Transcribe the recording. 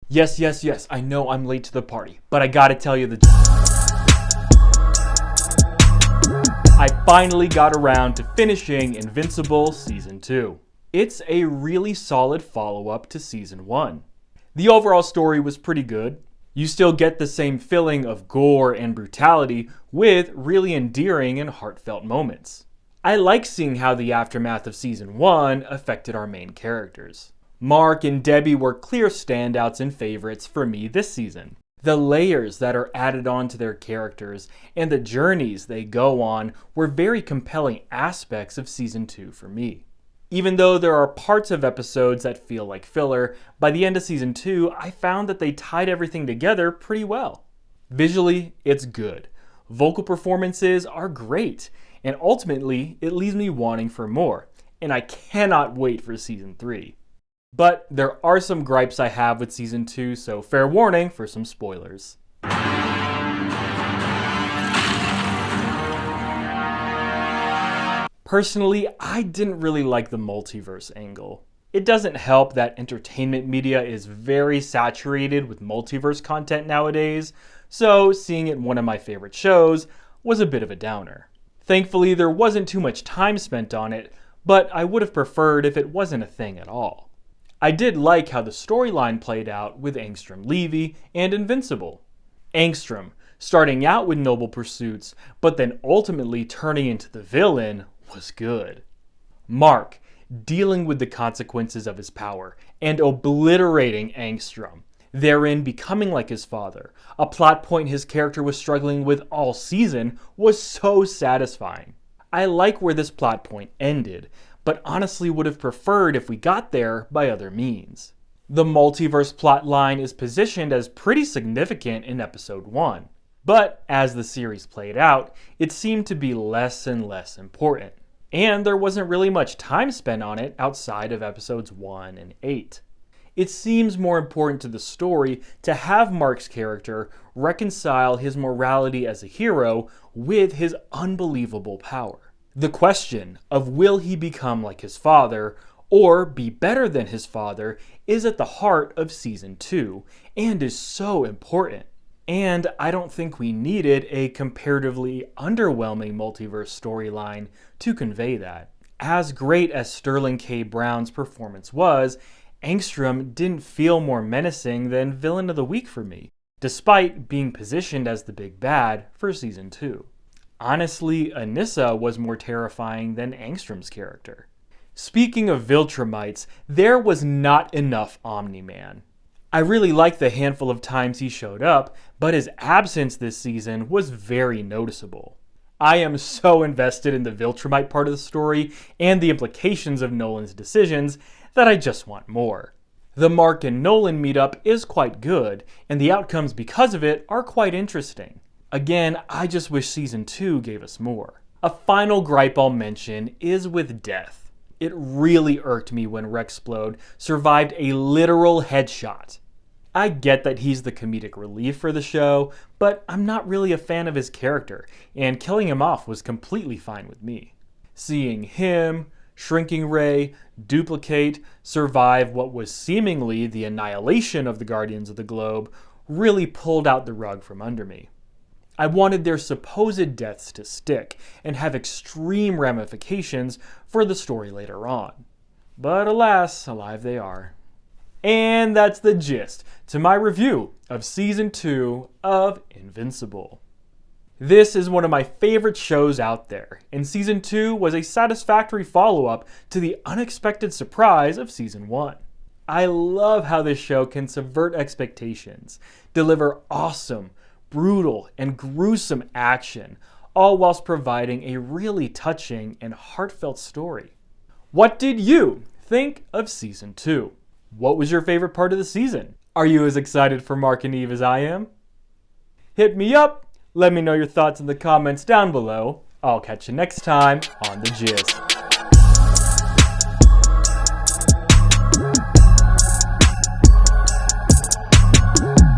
Yes, I know I'm late to the party, but I gotta tell you I finally got around to finishing Invincible Season 2. It's a really solid follow-up to Season 1. The overall story was pretty good. You still get the same feeling of gore and brutality with really endearing and heartfelt moments. I like seeing how the aftermath of Season 1 affected our main characters. Mark and Debbie were clear standouts and favorites for me this season. The layers that are added on to their characters and the journeys they go on were very compelling aspects of Season 2 for me. Even though there are parts of episodes that feel like filler, by the end of Season 2, I found that they tied everything together pretty well. Visually, it's good. Vocal performances are great, and ultimately, it leaves me wanting for more, and I cannot wait for Season 3. But there are some gripes I have with Season 2, so fair warning for some spoilers. Personally, I didn't really like the multiverse angle. It doesn't help that entertainment media is very saturated with multiverse content nowadays, so seeing it in one of my favorite shows was a bit of a downer. Thankfully, there wasn't too much time spent on it, but I would have preferred if it wasn't a thing at all. I did like how the storyline played out with Angstrom Levy and Invincible. Angstrom, starting out with noble pursuits, but then ultimately turning into the villain, was good. Mark, dealing with the consequences of his power and obliterating Angstrom, therein becoming like his father, a plot point his character was struggling with all season, was so satisfying. I like where this plot point ended, but honestly would have preferred if we got there by other means. The multiverse plotline is positioned as pretty significant in episode 1, but as the series played out, it seemed to be less and less important, and there wasn't really much time spent on it outside of episodes 1 and 8. It seems more important to the story to have Mark's character reconcile his morality as a hero with his unbelievable power. The question of will he become like his father or be better than his father is at the heart of Season 2 and is so important. And I don't think we needed a comparatively underwhelming multiverse storyline to convey that. As great as Sterling K. Brown's performance was, Angstrom didn't feel more menacing than Villain of the Week for me, despite being positioned as the big bad for Season 2. Honestly, Anissa was more terrifying than Angstrom's character. Speaking of Viltrumites, there was not enough Omni-Man. I really liked the handful of times he showed up, but his absence this season was very noticeable. I am so invested in the Viltrumite part of the story and the implications of Nolan's decisions that I just want more. The Mark and Nolan meetup is quite good, and the outcomes because of it are quite interesting. Again, I just wish Season 2 gave us more. A final gripe I'll mention is with death. It really irked me when Rexplode survived a literal headshot. I get that he's the comedic relief for the show, but I'm not really a fan of his character, and killing him off was completely fine with me. Seeing him, Shrinking Ray, Duplicate, survive what was seemingly the annihilation of the Guardians of the Globe really pulled out the rug from under me. I wanted their supposed deaths to stick and have extreme ramifications for the story later on. But alas, alive they are. And that's the gist to my review of Season 2 of Invincible. This is one of my favorite shows out there, and Season 2 was a satisfactory follow-up to the unexpected surprise of Season 1. I love how this show can subvert expectations, deliver awesome, brutal, and gruesome action, all whilst providing a really touching and heartfelt story. What did you think of Season 2? What was your favorite part of the season? Are you as excited for Mark and Eve as I am? Hit me up! Let me know your thoughts in the comments down below. I'll catch you next time on The Gist.